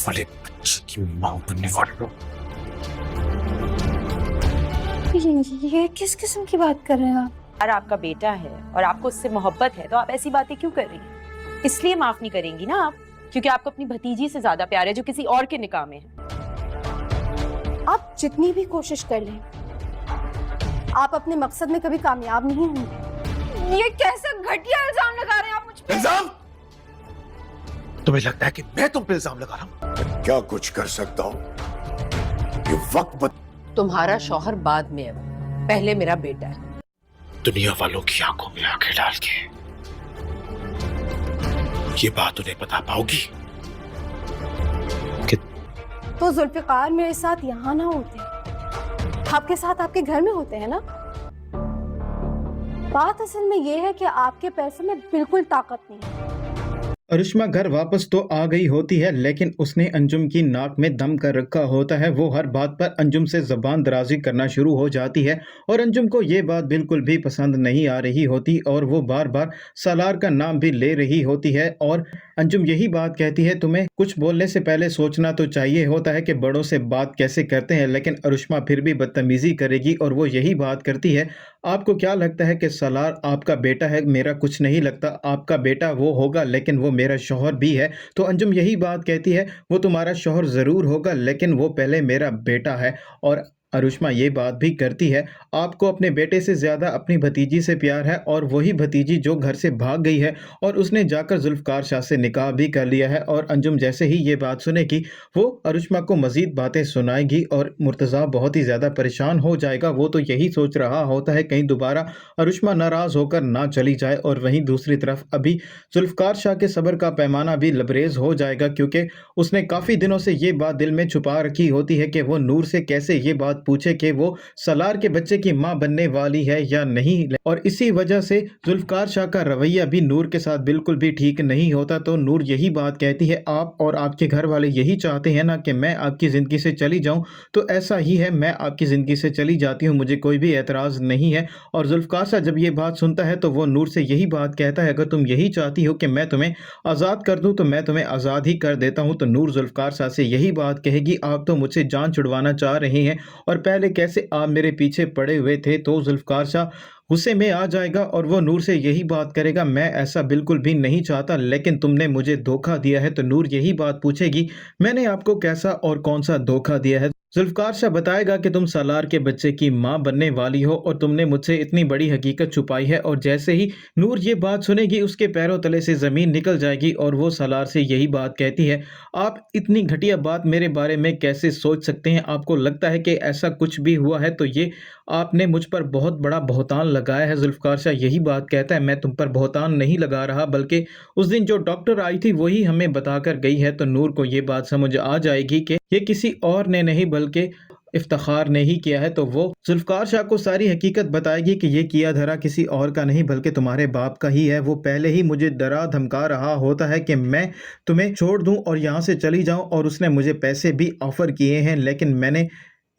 वाले बच्चे की मां बनने वाले लोग। ये किस किस्म की बात कर रहे हैं आप? यार आपका बेटा है और आपको उससे मोहब्बत है तो आप ऐसी बातें क्यों कर रही हैं? इसलिए माफ नहीं करेंगी ना आप, क्योंकि आपको अपनी भतीजी से ज्यादा प्यार है जो किसी और के निकाह में है। आप जितनी भी कोशिश कर लें, आप अपने मकसद में कभी कामयाब नहीं होंगे। ये कैसा घटिया इल्जाम लगा रहे हैं आप मुझ पे? इल्जाम? तुम्हें लगता है कि मैं तुम पे इल्जाम लगा रहा हूं? क्या कुछ कर सकता हूँ? ये वक्त तुम्हारा शौहर बाद में है, पहले मेरा बेटा है। दुनिया वालों की आंखों में आंखें डाल के ये बात उन्हें बता पाओगी कि तो जुल्फिकार मेरे साथ यहाँ ना होते, आपके साथ आपके घर में होते हैं ना। बात असल में ये है कि आपके पैसे में बिल्कुल ताकत नहीं है। अरुष्मा घर वापस तो आ गई होती है, लेकिन उसने अंजुम की नाक में दम कर रखा होता है। वो हर बात पर अंजुम से ज़बान दराजी करना शुरू हो जाती है और अंजुम को ये बात बिल्कुल भी पसंद नहीं आ रही होती और वो बार बार सालार का नाम भी ले रही होती है। और अंजुम यही बात कहती है, तुम्हें कुछ बोलने से पहले सोचना तो चाहिए होता है कि बड़ों से बात कैसे करते हैं। लेकिन अरुष्मा फिर भी बदतमीज़ी करेगी और वो यही बात करती है, आपको क्या लगता है कि सालार आपका बेटा है? मेरा कुछ नहीं लगता, आपका बेटा वो होगा लेकिन वो मेरा शौहर भी है। तो अंजुम यही बात कहती है, वो तुम्हारा शौहर ज़रूर होगा लेकिन वो पहले मेरा बेटा है। और अरुष्मा ये बात भी करती है, आपको अपने बेटे से ज़्यादा अपनी भतीजी से प्यार है और वही भतीजी जो घर से भाग गई है और उसने जाकर जुल्फ़कार शाह से निकाह भी कर लिया है। और अंजुम जैसे ही ये बात सुनेगी वो अरुष्मा को मज़ीद बातें सुनाएगी और मुर्तज़ा बहुत ही ज़्यादा परेशान हो जाएगा। वो तो यही सोच रहा होता है कहीं दोबारा अरुष्मा नाराज़ होकर ना चली जाए। और वहीं दूसरी तरफ अभी जुल्फ़कार शाह के सब्र का पैमाना भी लबरेज़ हो जाएगा, क्योंकि उसने काफ़ी दिनों से ये बात दिल में छुपा रखी होती है कि वो नूर से कैसे ये बात पूछे कि वो सलार के बच्चे की मां बनने वाली है या नहीं। और इसी वजह से जुल्फ़कार शाह का रवैया भी नूर के साथ बिल्कुल भी ठीक नहीं होता। तो नूर यही बात कहती है, आप और आपके घर वाले यही चाहते हैं ना कि मैं आपकी ज़िंदगी से चली जाऊं, तो ऐसा ही है, मैं आपकी ज़िंदगी से चली जाती हूं, मुझे कोई भी एतराज़ नहीं है। और जुल्फ़कार शाह जब ये बात सुनता है तो वो नूर से यही बात कहता है, अगर तुम यही चाहती हो कि मैं तुम्हें आज़ाद कर दूं तो मैं तुम्हें आज़ाद ही कर देता हूं। तो नूर जुल्फ़कार शाह से यही बात कहेगी, आप तो मुझसे जान छुड़वाना चाह रहे हैं और पहले कैसे आप मेरे पीछे पड़े हुए थे। तो जुल्फ़कार शाह गुस्से में आ जाएगा और वो नूर से यही बात करेगा, मैं ऐसा बिल्कुल भी नहीं चाहता लेकिन तुमने मुझे धोखा दिया है। तो नूर यही बात पूछेगी, मैंने आपको कैसा और कौन सा धोखा दिया है? जुल्फ़कार शाह बताएगा कि तुम सालार के बच्चे की मां बनने वाली हो और तुमने मुझसे इतनी बड़ी हकीकत छुपाई है। और जैसे ही नूर ये बात सुनेगी उसके पैरों तले से ज़मीन निकल जाएगी और वो सालार से यही बात कहती है, आप इतनी घटिया बात मेरे बारे में कैसे सोच सकते हैं? आपको लगता है कि ऐसा कुछ भी हुआ है तो ये आपने मुझ पर बहुत बड़ा बहतान लगाया है। जुल्फ़कार शाह यही बात कहता है, मैं तुम पर बहतान नहीं लगा रहा, बल्कि उस दिन जो डॉक्टर आई थी वही हमें बताकर गई है। तो नूर को ये बात समझ आ जाएगी कि ये किसी और ने नहीं बल्कि इफ्तिखार ने ही किया है। तो वो जुल्फ़कार शाह को सारी हकीकत बताएगी कि ये किया धरा किसी और का नहीं बल्कि तुम्हारे बाप का ही है। वो पहले ही मुझे डरा धमका रहा होता है कि मैं तुम्हें छोड़ दूं और यहाँ से चली जाऊं, और उसने मुझे पैसे भी ऑफ़र किए हैं लेकिन मैंने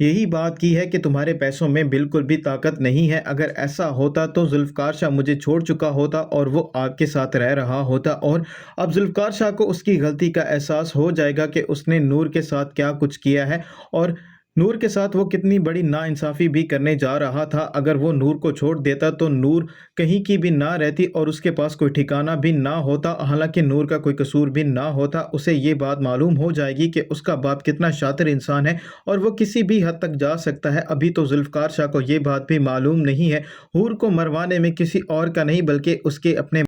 यही बात की है कि तुम्हारे पैसों में बिल्कुल भी ताकत नहीं है। अगर ऐसा होता तो जुल्फ़कार शाह मुझे छोड़ चुका होता और वो आपके साथ रह रहा होता। और अब जुल्फ़कार शाह को उसकी गलती का एहसास हो जाएगा कि उसने नूर के साथ क्या कुछ किया है और नूर के साथ वो कितनी बड़ी नाइंसाफ़ी भी करने जा रहा था। अगर वो नूर को छोड़ देता तो नूर कहीं की भी ना रहती और उसके पास कोई ठिकाना भी ना होता। हालांकि नूर का कोई कसूर भी ना होता, उसे ये बात मालूम हो जाएगी कि उसका बाप कितना शातिर इंसान है और वो किसी भी हद तक जा सकता है। अभी तो जुल्फ़कार शाह को ये बात भी मालूम नहीं है, हूर को मरवाने में किसी और का नहीं बल्कि उसके अपने